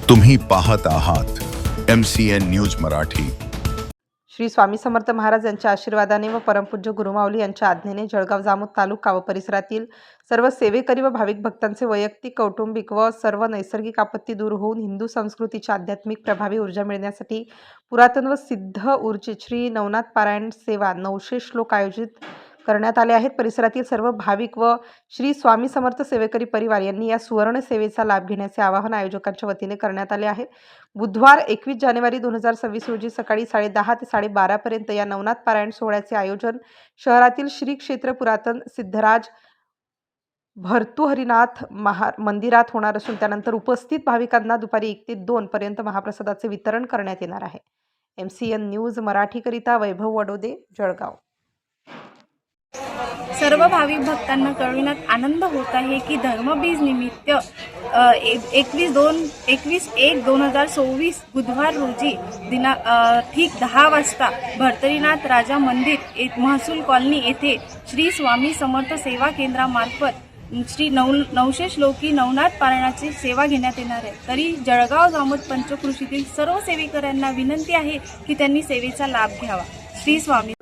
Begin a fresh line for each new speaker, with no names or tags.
तुम्ही पाहत आहात MCN न्यूज मराठी।
श्री स्वामी समर्थ महाराज यांच्या आशीर्वादाने व परमपूज्य गुरुमाऊली यांच्या आज्ञेने जळगाव जामोद तालुका व परिसरातील सर्व सेवेकरी व भाविक भक्तांचे वैयक्तिक, कौटुंबिक व सर्व नैसर्गिक आपत्ती दूर होऊन हिंदू संस्कृतीची आध्यात्मिक प्रभावी ऊर्जा मिळण्यासाठी पुरातन व सिद्ध ऊर्जित श्री नवनाथ पारायण सेवा 900 श्लोक आयोजित करण्यात आले आहेत। परिसरातील सर्व भाविक व श्री स्वामी समर्थ सेवेकरी परिवार यांनी या सुवर्ण सेवेचा लाभ घेण्याचे आवाहन आयोजकांच्या वतीने करण्यात आले आहे। बुधवार 21 जानेवारी 2026 रोजी सकाळी 10:30 ते 12:30 पर्यंत या नवनाथ पारायण सोहळ्याचे आयोजन शहरातील श्री क्षेत्र पुरातन सिद्धराज भर्तृहरिनाथ मंदिरात होणार असून त्यानंतर उपस्थित भाविकांना दुपारी 1 ते 2 पर्यंत महाप्रसादाचे वितरण करण्यात येणार आहे। MCN न्यूज मराठीकरिता वैभव वडोदे, जळगाव।
सर्व भाविक भक्तांना कळविण्यात आनंद होत आहे की धर्मबीज निमित्त 21/1/2024 बुधवार रोजी ठीक 10 वाजता भर्तरीनाथ राजा मंदिर महसूल कॉलनी येथे श्री स्वामी समर्थ सेवा केंद्रामार्फत श्री 900 श्लोकी नवनाथ पारायणाची सेवा घेण्यात येणार आहे। तरी जळगाव जामोद पंचक्रोशीतील सर्व सेवेकऱ्यांना विनंती आहे की त्यांनी सेवेचा लाभ घ्यावा। श्री स्वामी